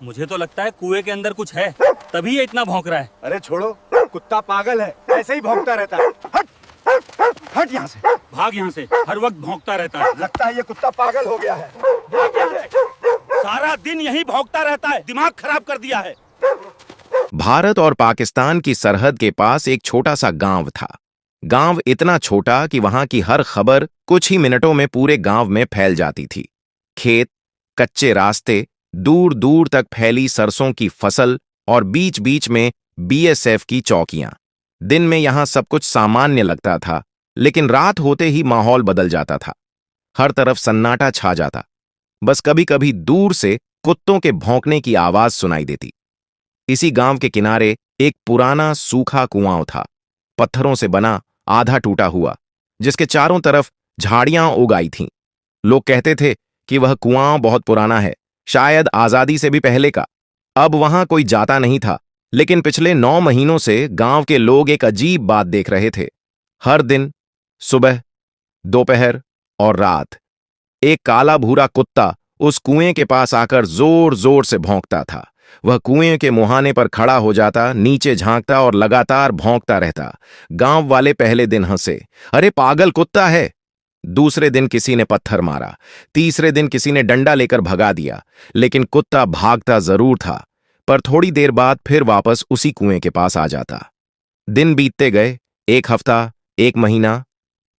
मुझे तो लगता है कुएं के अंदर कुछ है, तभी ये इतना भौंक रहा है। अरे छोड़ो, कुत्ता पागल है, ऐसे ही भौंकता रहता है। हट हट यहाँ से, भाग यहाँ से, हर वक्त भौंकता रहता है। लगता है ये कुत्ता पागल हो गया है। सारा दिन यही भौंकता रहता है, दिमाग खराब कर दिया है। भारत और पाकिस्तान की सरहद के पास एक छोटा सा गांव था। गांव इतना छोटा कि वहां की हर खबर कुछ ही मिनटों में पूरे गांव में फैल जाती थी। खेत, कच्चे रास्ते, दूर दूर तक फैली सरसों की फसल और बीच बीच में बीएसएफ की चौकियां। दिन में यहां सब कुछ सामान्य लगता था, लेकिन रात होते ही माहौल बदल जाता था। हर तरफ सन्नाटा छा जाता। बस कभी कभी दूर से कुत्तों के भौंकने की आवाज सुनाई देती। इसी गांव के किनारे एक पुराना सूखा कुआं था, पत्थरों से बना, आधा टूटा हुआ, जिसके चारों तरफ झाड़ियां उग आई थीं। लोग कहते थे कि वह कुआं बहुत पुराना है, शायद आजादी से भी पहले का। अब वहां कोई जाता नहीं था, लेकिन पिछले 9 महीनों से गांव के लोग एक अजीब बात देख रहे थे। हर दिन, सुबह, दोपहर और रात, एक काला भूरा कुत्ता उस कुएं के पास आकर जोर जोर से भौंकता था। वह कुएं के मुहाने पर खड़ा हो जाता, नीचे झांकता और लगातार भौंकता रहता। गांव वाले पहले दिन हंसे, अरे पागल कुत्ता है। दूसरे दिन किसी ने पत्थर मारा, तीसरे दिन किसी ने डंडा लेकर भगा दिया, लेकिन कुत्ता भागता जरूर था, पर थोड़ी देर बाद फिर वापस उसी कुएं के पास आ जाता। दिन बीतते गए, 1 हफ्ता, 1 महीना,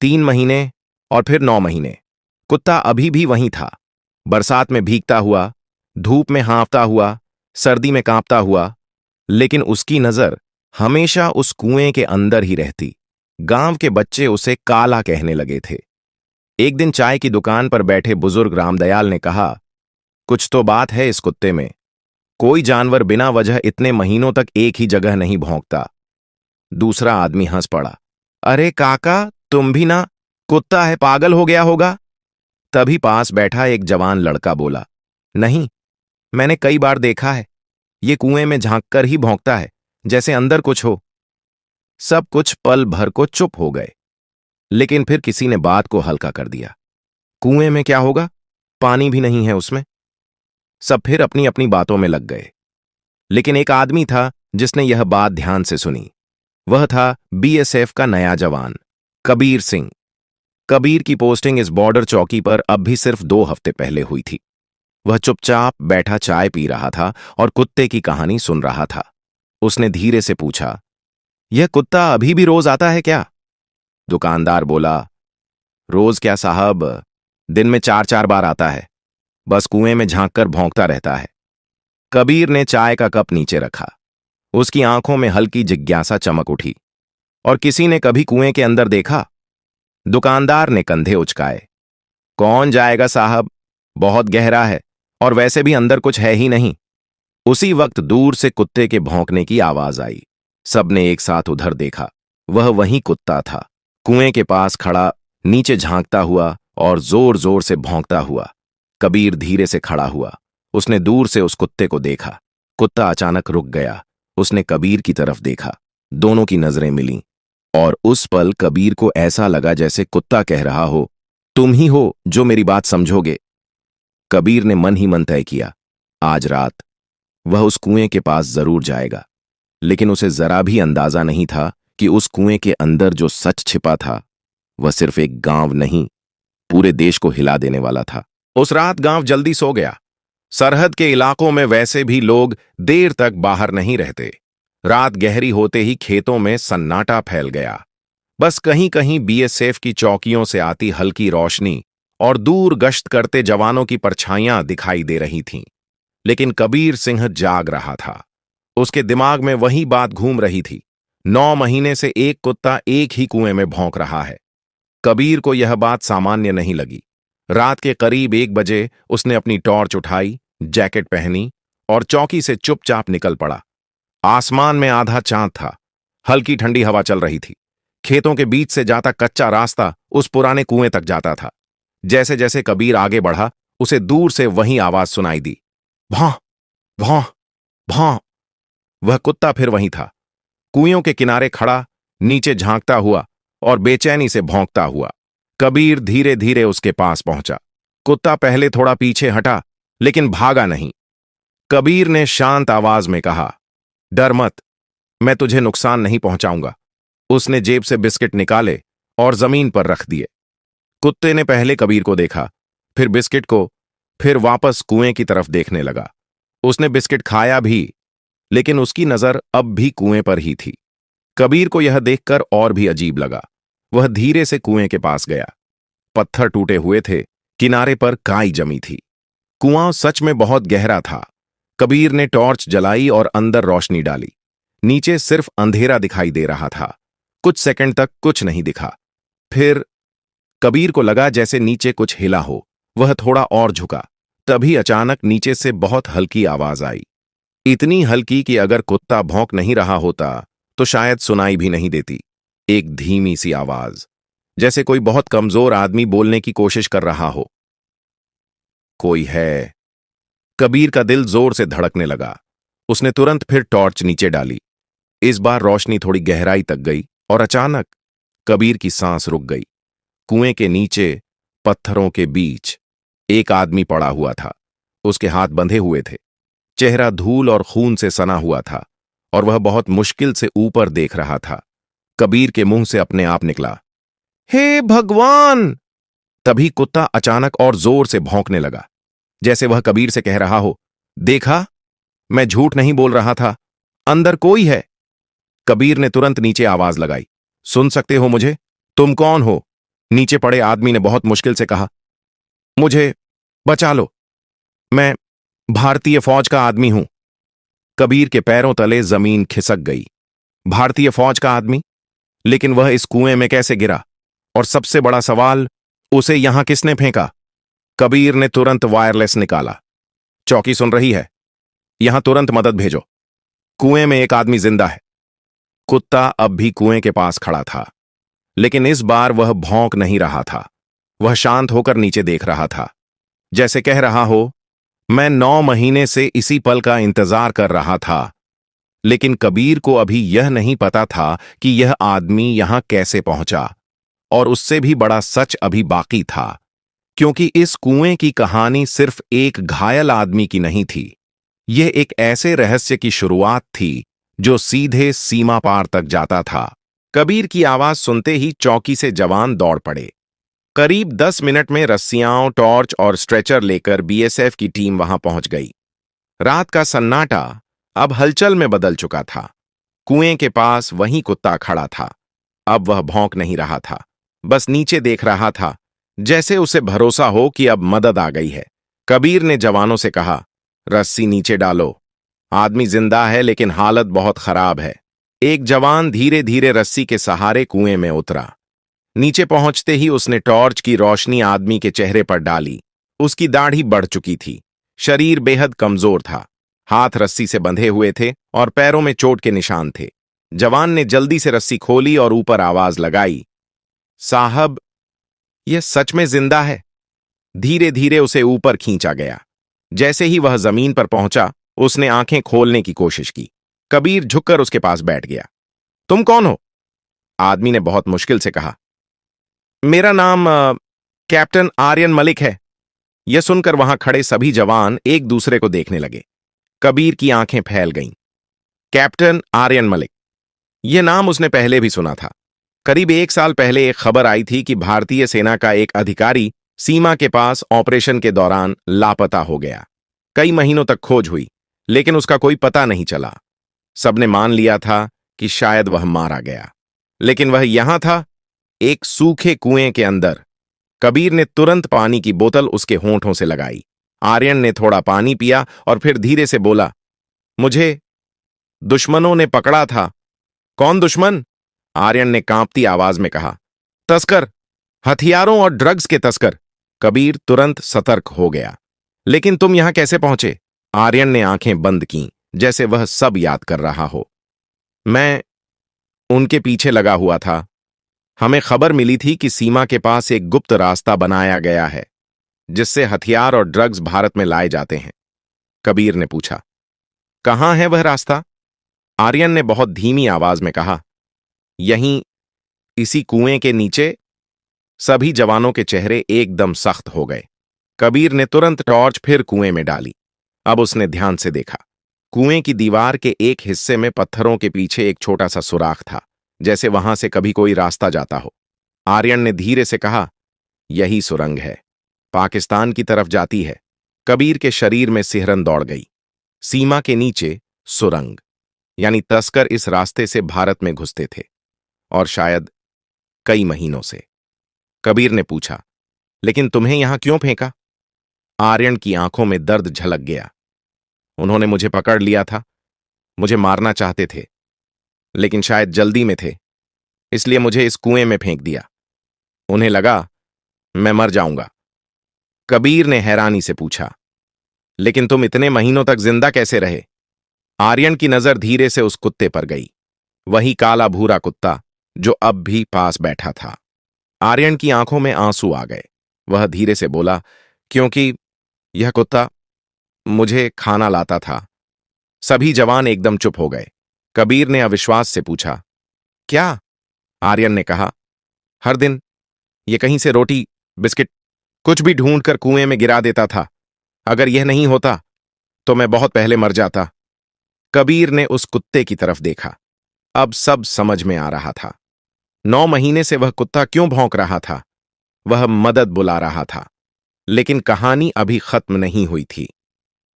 3 महीने और फिर 9 महीने। कुत्ता अभी भी वहीं था, बरसात में भीगता हुआ, धूप में हाँफता हुआ, सर्दी में कांपता हुआ, लेकिन उसकी नजर हमेशा उस कुएं के अंदर ही रहती। गांव के बच्चे उसे काला कहने लगे थे। एक दिन चाय की दुकान पर बैठे बुजुर्ग रामदयाल ने कहा, कुछ तो बात है इस कुत्ते में। कोई जानवर बिना वजह इतने महीनों तक एक ही जगह नहीं भौंकता। दूसरा आदमी हंस पड़ा, अरे काका, तुम भी ना, कुत्ता है, पागल हो गया होगा। तभी पास बैठा एक जवान लड़का बोला, नहीं, मैंने कई बार देखा है, ये कुएं में झांककर ही भौंकता है, जैसे अंदर कुछ हो। सब कुछ पल भर को चुप हो गए, लेकिन फिर किसी ने बात को हल्का कर दिया, कुएं में क्या होगा, पानी भी नहीं है उसमें। सब फिर अपनी अपनी बातों में लग गए, लेकिन एक आदमी था जिसने यह बात ध्यान से सुनी। वह था बीएसएफ का नया जवान, कबीर सिंह। कबीर की पोस्टिंग इस बॉर्डर चौकी पर अब भी सिर्फ 2 हफ्ते पहले हुई थी। वह चुपचाप बैठा चाय पी रहा था और कुत्ते की कहानी सुन रहा था। उसने धीरे से पूछा, यह कुत्ता अभी भी रोज आता है क्या? दुकानदार बोला, रोज क्या साहब, दिन में 4-4 बार आता है, बस कुएं में झांककर भौंकता रहता है। कबीर ने चाय का कप नीचे रखा। उसकी आंखों में हल्की जिज्ञासा चमक उठी, और किसी ने कभी कुएं के अंदर देखा? दुकानदार ने कंधे उचकाए, कौन जाएगा साहब, बहुत गहरा है, और वैसे भी अंदर कुछ है ही नहीं। उसी वक्त दूर से कुत्ते के भौंकने की आवाज आई। सबने एक साथ उधर देखा। वह वही कुत्ता था, कुएं के पास खड़ा, नीचे झांकता हुआ और जोर जोर से भौंकता हुआ। कबीर धीरे से खड़ा हुआ। उसने दूर से उस कुत्ते को देखा। कुत्ता अचानक रुक गया। उसने कबीर की तरफ देखा। दोनों की नजरें मिलीं, और उस पल कबीर को ऐसा लगा जैसे कुत्ता कह रहा हो, तुम ही हो जो मेरी बात समझोगे। कबीर ने मन ही मन तय किया, आज रात वह उस कुएं के पास जरूर जाएगा। लेकिन उसे जरा भी अंदाजा नहीं था कि उस कुएं के अंदर जो सच छिपा था, वह सिर्फ एक गांव नहीं, पूरे देश को हिला देने वाला था। उस रात गांव जल्दी सो गया। सरहद के इलाकों में वैसे भी लोग देर तक बाहर नहीं रहते। रात गहरी होते ही खेतों में सन्नाटा फैल गया। बस कहीं कहीं बीएसएफ की चौकियों से आती हल्की रोशनी और दूर गश्त करते जवानों की परछाइयां दिखाई दे रही थीं। लेकिन कबीर सिंह जाग रहा था। उसके दिमाग में वही बात घूम रही थी, 9 महीने से एक कुत्ता एक ही कुएं में भौंक रहा है। कबीर को यह बात सामान्य नहीं लगी। रात के करीब 1 बजे उसने अपनी टॉर्च उठाई, जैकेट पहनी और चौकी से चुपचाप निकल पड़ा। आसमान में आधा चांद था। हल्की ठंडी हवा चल रही थी। खेतों के बीच से जाता कच्चा रास्ता उस पुराने कुएं तक जाता था। जैसे जैसे कबीर आगे बढ़ा, उसे दूर से वही आवाज सुनाई दी, भौं भौं भौं। वह कुत्ता फिर वहीं था, कुएं के किनारे खड़ा, नीचे झांकता हुआ और बेचैनी से भौंकता हुआ। कबीर धीरे धीरे उसके पास पहुंचा। कुत्ता पहले थोड़ा पीछे हटा, लेकिन भागा नहीं। कबीर ने शांत आवाज में कहा, डर मत, मैं तुझे नुकसान नहीं पहुंचाऊंगा। उसने जेब से बिस्किट निकाले और जमीन पर रख दिए। कुत्ते ने पहले कबीर को देखा, फिर बिस्किट को, फिर वापस कुएं की तरफ देखने लगा। उसने बिस्किट खाया भी, लेकिन उसकी नजर अब भी कुएं पर ही थी। कबीर को यह देखकर और भी अजीब लगा। वह धीरे से कुएं के पास गया। पत्थर टूटे हुए थे, किनारे पर काई जमी थी। कुआं सच में बहुत गहरा था। कबीर ने टॉर्च जलाई और अंदर रोशनी डाली। नीचे सिर्फ अंधेरा दिखाई दे रहा था। कुछ सेकंड तक कुछ नहीं दिखा। फिर कबीर को लगा जैसे नीचे कुछ हिला हो। वह थोड़ा और झुका। तभी अचानक नीचे से बहुत हल्की आवाज आई, इतनी हल्की कि अगर कुत्ता भौंक नहीं रहा होता तो शायद सुनाई भी नहीं देती। एक धीमी सी आवाज, जैसे कोई बहुत कमजोर आदमी बोलने की कोशिश कर रहा हो। कोई है। कबीर का दिल जोर से धड़कने लगा। उसने तुरंत फिर टॉर्च नीचे डाली। इस बार रोशनी थोड़ी गहराई तक गई और अचानक कबीर की सांस रुक गई। कुएं के नीचे पत्थरों के बीच एक आदमी पड़ा हुआ था। उसके हाथ बंधे हुए थे। चेहरा धूल और खून से सना हुआ था और वह बहुत मुश्किल से ऊपर देख रहा था। कबीर के मुंह से अपने आप निकला, हे भगवान! तभी कुत्ता अचानक और जोर से भौंकने लगा, जैसे वह कबीर से कह रहा हो, देखा, मैं झूठ नहीं बोल रहा था, अंदर कोई है। कबीर ने तुरंत नीचे आवाज लगाई, सुन सकते हो मुझे? तुम कौन हो? नीचे पड़े आदमी ने बहुत मुश्किल से कहा, मुझे बचा लो, मैं भारतीय फौज का आदमी हूं। कबीर के पैरों तले जमीन खिसक गई। भारतीय फौज का आदमी? लेकिन वह इस कुएं में कैसे गिरा? और सबसे बड़ा सवाल, उसे यहां किसने फेंका? कबीर ने तुरंत वायरलेस निकाला। चौकी सुन रही है? यहां तुरंत मदद भेजो। कुएं में एक आदमी जिंदा है। कुत्ता अब भी कुएं के पास खड़ा था, लेकिन इस बार वह भौंक नहीं रहा था। वह शांत होकर नीचे देख रहा था, जैसे कह रहा हो, मैं 9 महीने से इसी पल का इंतजार कर रहा था। लेकिन कबीर को अभी यह नहीं पता था कि यह आदमी यहां कैसे पहुंचा। और उससे भी बड़ा सच अभी बाकी था, क्योंकि इस कुएं की कहानी सिर्फ एक घायल आदमी की नहीं थी। यह एक ऐसे रहस्य की शुरुआत थी जो सीधे सीमा पार तक जाता था। कबीर की आवाज सुनते ही चौकी से जवान दौड़ पड़े। करीब 10 मिनट में रस्सियां, टॉर्च और स्ट्रेचर लेकर बीएसएफ की टीम वहां पहुंच गई। रात का सन्नाटा अब हलचल में बदल चुका था। कुएं के पास वहीं कुत्ता खड़ा था। अब वह भौंक नहीं रहा था, बस नीचे देख रहा था, जैसे उसे भरोसा हो कि अब मदद आ गई है। कबीर ने जवानों से कहा, रस्सी नीचे डालो। आदमी जिंदा है लेकिन हालत बहुत खराब है। एक जवान धीरे धीरे रस्सी के सहारे कुएं में उतरा। नीचे पहुंचते ही उसने टॉर्च की रोशनी आदमी के चेहरे पर डाली। उसकी दाढ़ी बढ़ चुकी थी, शरीर बेहद कमजोर था, हाथ रस्सी से बंधे हुए थे और पैरों में चोट के निशान थे। जवान ने जल्दी से रस्सी खोली और ऊपर आवाज लगाई, साहब, यह सच में जिंदा है। धीरे धीरे उसे ऊपर खींचा गया। जैसे ही वह जमीन पर पहुंचा, उसने आंखें खोलने की कोशिश की। कबीर झुककर उसके पास बैठ गया। तुम कौन हो? आदमी ने बहुत मुश्किल से कहा, मेरा नाम कैप्टन आर्यन मलिक है। यह सुनकर वहां खड़े सभी जवान एक दूसरे को देखने लगे। कबीर की आंखें फैल गईं। कैप्टन आर्यन मलिक, यह नाम उसने पहले भी सुना था। करीब 1 साल पहले एक खबर आई थी कि भारतीय सेना का एक अधिकारी सीमा के पास ऑपरेशन के दौरान लापता हो गया। कई महीनों तक खोज हुई, लेकिन उसका कोई पता नहीं चला। सबने मान लिया था कि शायद वह मारा गया, लेकिन वह यहां था, एक सूखे कुएं के अंदर। कबीर ने तुरंत पानी की बोतल उसके होंठों से लगाई। आर्यन ने थोड़ा पानी पिया और फिर धीरे से बोला, मुझे दुश्मनों ने पकड़ा था। कौन दुश्मन? आर्यन ने कांपती आवाज में कहा, तस्कर, हथियारों और ड्रग्स के तस्कर। कबीर तुरंत सतर्क हो गया। लेकिन तुम यहां कैसे पहुंचे? आर्यन ने आंखें बंद कीं, जैसे वह सब याद कर रहा हो। मैं उनके पीछे लगा हुआ था। हमें खबर मिली थी कि सीमा के पास एक गुप्त रास्ता बनाया गया है, जिससे हथियार और ड्रग्स भारत में लाए जाते हैं। कबीर ने पूछा, कहां है वह रास्ता? आर्यन ने बहुत धीमी आवाज में कहा, यहीं, इसी कुएं के नीचे। सभी जवानों के चेहरे एकदम सख्त हो गए। कबीर ने तुरंत टॉर्च फिर कुएं में डाली। अब उसने ध्यान से देखा। कुएं की दीवार के एक हिस्से में पत्थरों के पीछे एक छोटा सा सुराख था, जैसे वहां से कभी कोई रास्ता जाता हो। आर्यन ने धीरे से कहा, यही सुरंग है, पाकिस्तान की तरफ जाती है। कबीर के शरीर में सिहरन दौड़ गई। सीमा के नीचे सुरंग, यानी तस्कर इस रास्ते से भारत में घुसते थे, और शायद कई महीनों से। कबीर ने पूछा, लेकिन तुम्हें यहां क्यों फेंका? आर्यन की आंखों में दर्द झलक गया। उन्होंने मुझे पकड़ लिया था, मुझे मारना चाहते थे, लेकिन शायद जल्दी में थे, इसलिए मुझे इस कुएं में फेंक दिया। उन्हें लगा मैं मर जाऊंगा। कबीर ने हैरानी से पूछा, लेकिन तुम इतने महीनों तक जिंदा कैसे रहे? आर्यन की नजर धीरे से उस कुत्ते पर गई, वही काला भूरा कुत्ता जो अब भी पास बैठा था। आर्यन की आंखों में आंसू आ गए। वह धीरे से बोला, क्योंकि यह कुत्ता मुझे खाना लाता था। सभी जवान एकदम चुप हो गए। कबीर ने अविश्वास से पूछा, क्या? आर्यन ने कहा, हर दिन ये कहीं से रोटी, बिस्किट, कुछ भी ढूंढकर कुएं में गिरा देता था। अगर यह नहीं होता तो मैं बहुत पहले मर जाता। कबीर ने उस कुत्ते की तरफ देखा। अब सब समझ में आ रहा था। 9 महीने से वह कुत्ता क्यों भौंक रहा था? वह मदद बुला रहा था। लेकिन कहानी अभी खत्म नहीं हुई थी,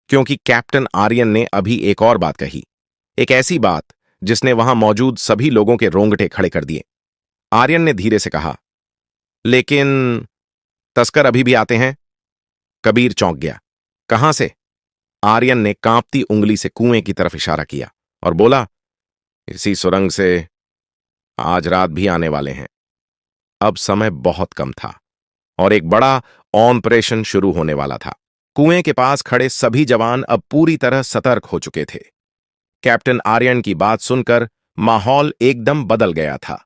क्योंकि कैप्टन आर्यन ने अभी एक और बात कही, एक ऐसी बात जिसने वहां मौजूद सभी लोगों के रोंगटे खड़े कर दिए। आर्यन ने धीरे से कहा, लेकिन तस्कर अभी भी आते हैं? कबीर चौंक गया। कहां से? आर्यन ने कांपती उंगली से कुएं की तरफ इशारा किया और बोला, इसी सुरंग से आज रात भी आने वाले हैं। अब समय बहुत कम था और एक बड़ा ऑपरेशन शुरू होने वाला था। कुएं के पास खड़े सभी जवान अब पूरी तरह सतर्क हो चुके थे। कैप्टन आर्यन की बात सुनकर माहौल एकदम बदल गया था।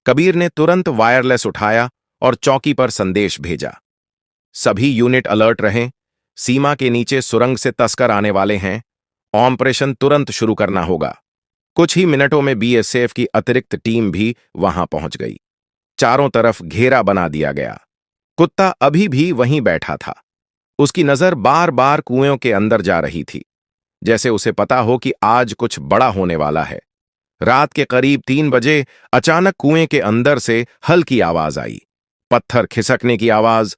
कबीर ने तुरंत वायरलेस उठाया और चौकी पर संदेश भेजा, सभी यूनिट अलर्ट रहें, सीमा के नीचे सुरंग से तस्कर आने वाले हैं, ऑपरेशन तुरंत शुरू करना होगा। कुछ ही मिनटों में बीएसएफ की अतिरिक्त टीम भी वहां पहुंच गई। चारों तरफ घेरा बना दिया गया। कुत्ता अभी भी वहीं बैठा था। उसकी नजर बार बार कुएं के अंदर जा रही थी, जैसे उसे पता हो कि आज कुछ बड़ा होने वाला है। रात के करीब 3 बजे अचानक कुएं के अंदर से हल्की आवाज आई, पत्थर खिसकने की आवाज।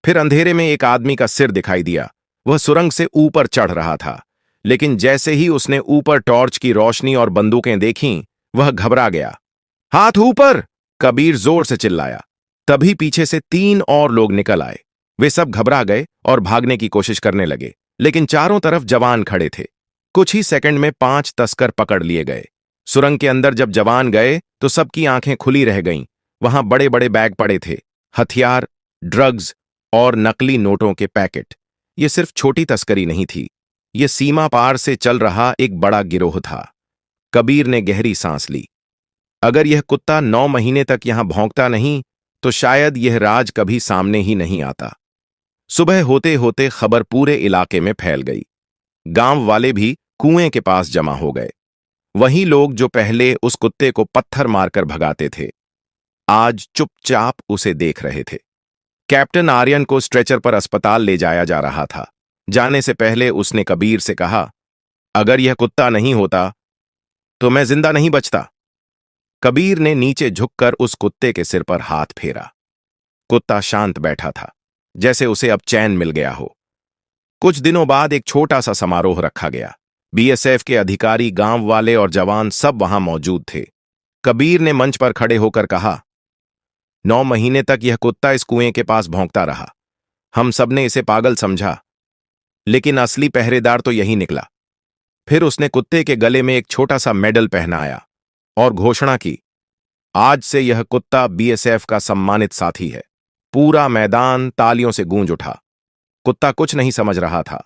फिर अंधेरे में एक आदमी का सिर दिखाई दिया। वह सुरंग से ऊपर चढ़ रहा था, लेकिन जैसे ही उसने ऊपर टॉर्च की रोशनी और बंदूकें देखीं, वह घबरा गया। हाथ ऊपर! कबीर जोर से चिल्लाया। तभी पीछे से 3 और लोग निकल आए। वे सब घबरा गए और भागने की कोशिश करने लगे, लेकिन चारों तरफ जवान खड़े थे। कुछ ही सेकंड में 5 तस्कर पकड़ लिए गए। सुरंग के अंदर जब जवान गए तो सबकी आंखें खुली रह गईं। वहां बड़े बड़े बैग पड़े थे, हथियार, ड्रग्स और नकली नोटों के पैकेट। ये सिर्फ छोटी तस्करी नहीं थी, ये सीमा पार से चल रहा एक बड़ा गिरोह था। कबीर ने गहरी सांस ली। अगर यह कुत्ता 9 महीने तक यहां भौंकता नहीं तो शायद यह राज कभी सामने ही नहीं आता। सुबह होते होते खबर पूरे इलाके में फैल गई। गांव वाले भी कुएं के पास जमा हो गए। वही लोग जो पहले उस कुत्ते को पत्थर मारकर भगाते थे, आज चुपचाप उसे देख रहे थे। कैप्टन आर्यन को स्ट्रेचर पर अस्पताल ले जाया जा रहा था। जाने से पहले उसने कबीर से कहा, अगर यह कुत्ता नहीं होता तो मैं जिंदा नहीं बचता। कबीर ने नीचे झुककर उस कुत्ते के सिर पर हाथ फेरा। कुत्ता शांत बैठा था, जैसे उसे अब चैन मिल गया हो। कुछ दिनों बाद एक छोटा सा समारोह रखा गया। बीएसएफ के अधिकारी, गांव वाले और जवान सब वहां मौजूद थे। कबीर ने मंच पर खड़े होकर कहा, 9 महीने तक यह कुत्ता इस कुएं के पास भौंकता रहा। हम सबने इसे पागल समझा, लेकिन असली पहरेदार तो यही निकला। फिर उसने कुत्ते के गले में एक छोटा सा मेडल पहनाया और घोषणा की, आज से यह कुत्ता बीएसएफ का सम्मानित साथी है। पूरा मैदान तालियों से गूंज उठा। कुत्ता कुछ नहीं समझ रहा था,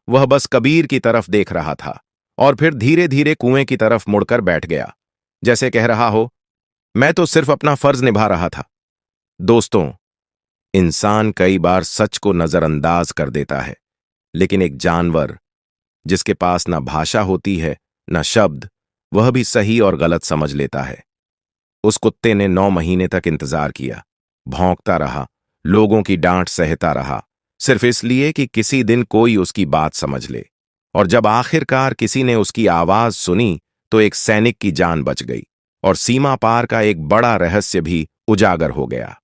वह बस कबीर की तरफ देख रहा था और फिर धीरे धीरे कुएं की तरफ मुड़कर बैठ गया, जैसे कह रहा हो, मैं तो सिर्फ अपना फर्ज निभा रहा था। दोस्तों, इंसान कई बार सच को नजरअंदाज कर देता है, लेकिन एक जानवर जिसके पास ना भाषा होती है ना शब्द, वह भी सही और गलत समझ लेता है। उस कुत्ते ने 9 महीने तक इंतजार किया, भौंकता रहा, लोगों की डांट सहता रहा, सिर्फ इसलिए कि किसी दिन कोई उसकी बात समझ ले। और जब आखिरकार किसी ने उसकी आवाज सुनी तो एक सैनिक की जान बच गई और सीमा पार का एक बड़ा रहस्य भी उजागर हो गया।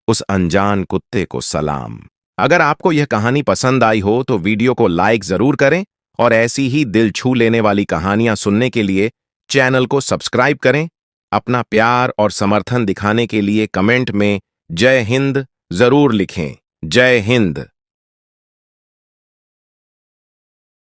उस अनजान कुत्ते को सलाम। अगर आपको यह कहानी पसंद आई हो तो वीडियो को लाइक जरूर करें और ऐसी ही दिल छू लेने वाली कहानियां सुनने के लिए चैनल को सब्सक्राइब करें। अपना प्यार और समर्थन दिखाने के लिए कमेंट में जय हिंद जरूर लिखें। जय हिंद।